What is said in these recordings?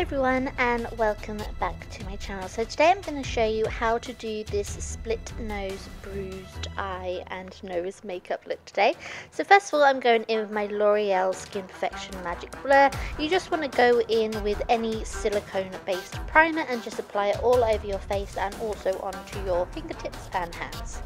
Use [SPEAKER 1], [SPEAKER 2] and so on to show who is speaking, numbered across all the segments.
[SPEAKER 1] everyone and welcome back to my channel. So today I'm going to show you how to do this split nose, bruised eye and nose makeup look today. So first of all, I'm going in with my L'Oreal Skin Perfection Magic Blur. You just want to go in with any silicone based primer and just apply it all over your face and also onto your fingertips and hands.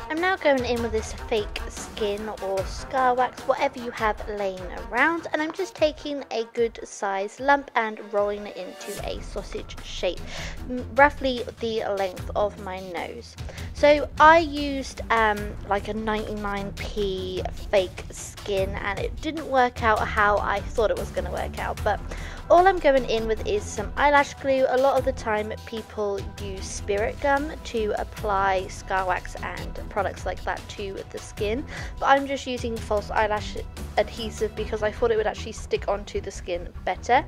[SPEAKER 1] I'm now going in with this fake skin or scar wax, whatever you have laying around, and I'm just taking a good size lump and rolling it into a sausage shape, roughly the length of my nose. So I used like a 99p fake skin and it didn't work out how I thought it was going to work out, but all I'm going in with is some eyelash glue. A lot of the time people use spirit gum to apply scar wax and products like that to the skin, but I'm just using false eyelash adhesive because I thought it would actually stick onto the skin better.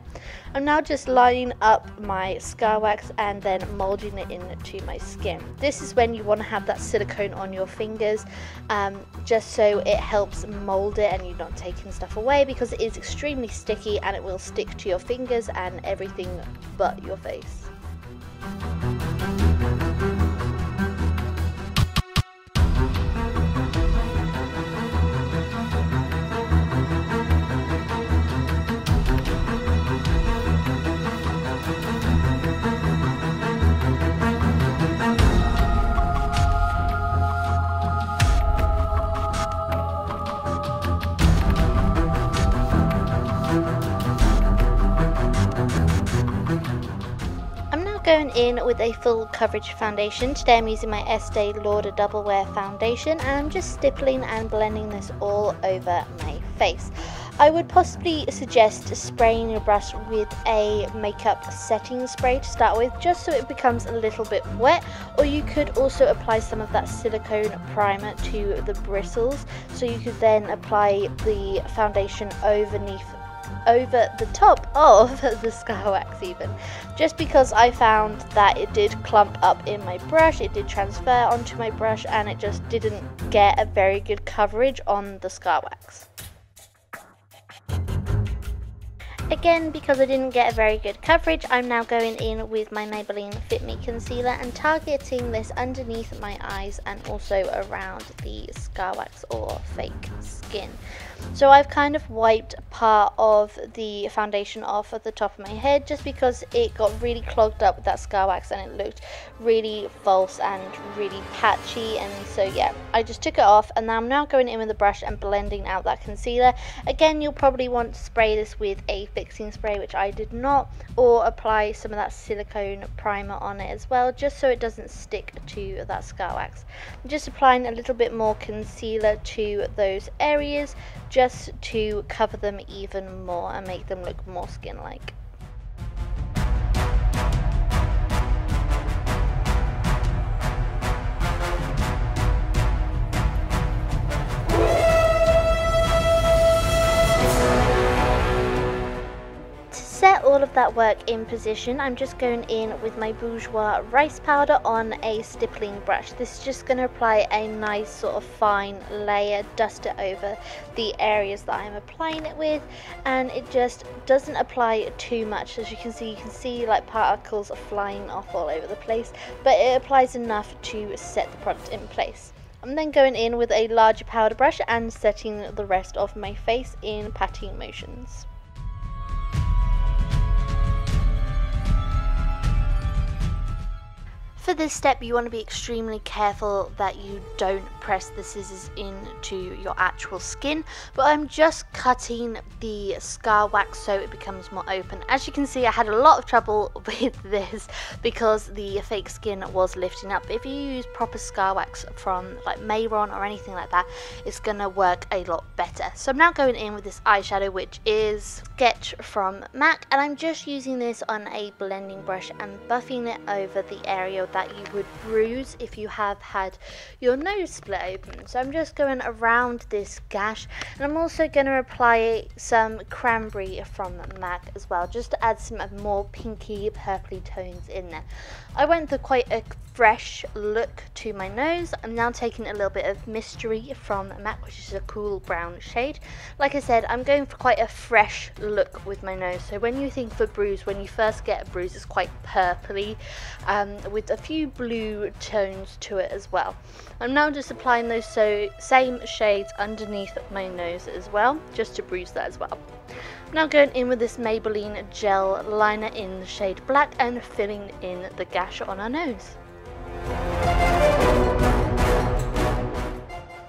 [SPEAKER 1] I'm now just lining up my scar wax and then molding it into my skin. This is when you want to have that silicone on your fingers, just so it helps mold it and you're not taking stuff away, because it is extremely sticky and it will stick to your fingers and everything but your face. Going in with a full coverage foundation. Today I'm using my Estee Laurder Double Wear Foundation and I'm just stippling and blending this all over my face. I would possibly suggest spraying your brush with a makeup setting spray to start with, just so it becomes a little bit wet, or you could also apply some of that silicone primer to the bristles, so you could then apply the foundation over the top of the scar wax even, just because I found that it did clump up in my brush, it did transfer onto my brush and it just didn't get a very good coverage on the scar wax. Again, because I didn't get a very good coverage, I'm now going in with my Maybelline Fit Me Concealer and targeting this underneath my eyes and also around the scar wax or fake skin. So I've kind of wiped part of the foundation off at the top of my head just because it got really clogged up with that scar wax and it looked really false and really patchy, and so yeah, I just took it off and I'm now going in with a brush and blending out that concealer. Again, you'll probably want to spray this with a fixing spray, which I did not, or apply some of that silicone primer on it as well, just so it doesn't stick to that scar wax. I'm just applying a little bit more concealer to those areas just to cover them even more and make them look more skin-like. Set all of that work in position, I'm just going in with my Bourjois rice powder on a stippling brush. This is just going to apply a nice sort of fine layer, dust it over the areas that I'm applying it with, and it just doesn't apply too much. As you can see like particles are flying off all over the place, but it applies enough to set the product in place. I'm then going in with a larger powder brush and setting the rest of my face in patting motions. For this step, you want to be extremely careful that you don't press the scissors into your actual skin, but I'm just cutting the scar wax so it becomes more open. As you can see, I had a lot of trouble with this because the fake skin was lifting up. If you use proper scar wax from like Mehron or anything like that, it's going to work a lot better. So I'm now going in with this eyeshadow, which is Sketch from M.A.C, and I'm just using this on a blending brush and buffing it over the area that you would bruise if you have had your nose split open. So I'm just going around this gash, and I'm also going to apply some Cranberry from M.A.C as well, just to add some more pinky purpley tones in there. I went for quite a fresh look to my nose. I'm now taking a little bit of Mystery from M.A.C, which is a cool brown shade. Like I said, I'm going for quite a fresh look with my nose. So when you think for bruise, when you first get a bruise, it's quite purpley with a few blue tones to it as well. I'm now just applying those same shades underneath my nose as well, just to bruise that as well. I'm now going in with this Maybelline gel liner in the shade Black and filling in the gash on our nose.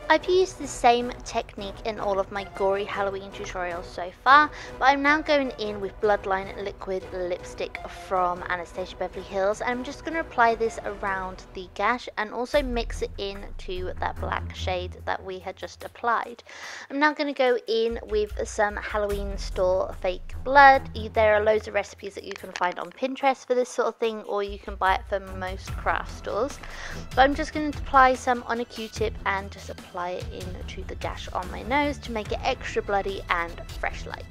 [SPEAKER 1] I've used the same technique in all of my gory Halloween tutorials so far, but I'm now going in with Bloodline liquid lipstick from Anastasia Beverly Hills, and I'm just going to apply this around the gash and also mix it into that black shade that we had just applied. I'm now going to go in with some Halloween store fake blood. There are loads of recipes that you can find on Pinterest for this sort of thing, or you can buy it from most craft stores. But I'm just going to apply some on a Q-tip and just apply it into the gash on my nose to make it extra bloody and fresh like.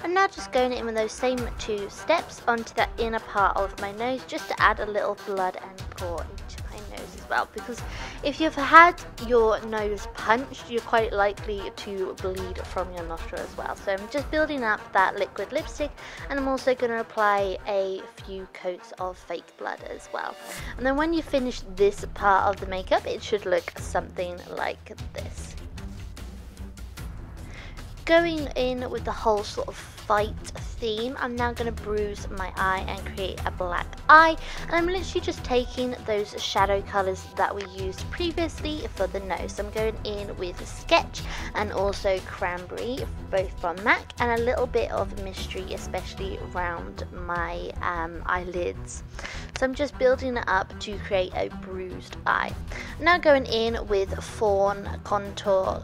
[SPEAKER 1] I'm now just going in with those same two steps onto that inner part of my nose, just to add a little blood and gore into my nose as well, because if you've had your nose punched, you're quite likely to bleed from your nostril as well. So I'm just building up that liquid lipstick, and I'm also going to apply a few coats of fake blood as well. And then when you finish this part of the makeup, it should look something like this. Going in with the whole sort of fight theme, I'm now going to bruise my eye and create a black eye, and I'm literally just taking those shadow colours that we used previously for the nose. So I'm going in with Sketch and also Cranberry, both from M.A.C, and a little bit of Mystery, especially around my eyelids. So I'm just building it up to create a bruised eye. I'm now going in with Fawn Contour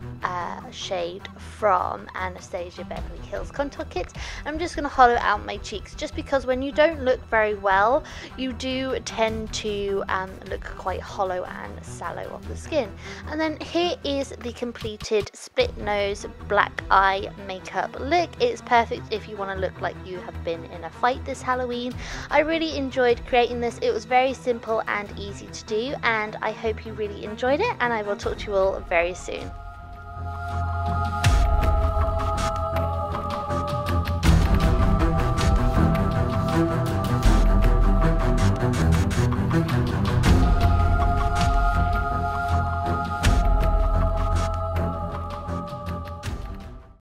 [SPEAKER 1] shade from Anastasia Beverly Hills Contour Kit. I'm just going to hollow out my cheeks, just because when you don't look very well, you do tend to look quite hollow and sallow of the skin. And then here is the completed split nose black eye makeup look. It's perfect if you want to look like you have been in a fight this Halloween. I really enjoyed creating this. It was very simple and easy to do, and I hope you really enjoyed it, and I will talk to you all very soon.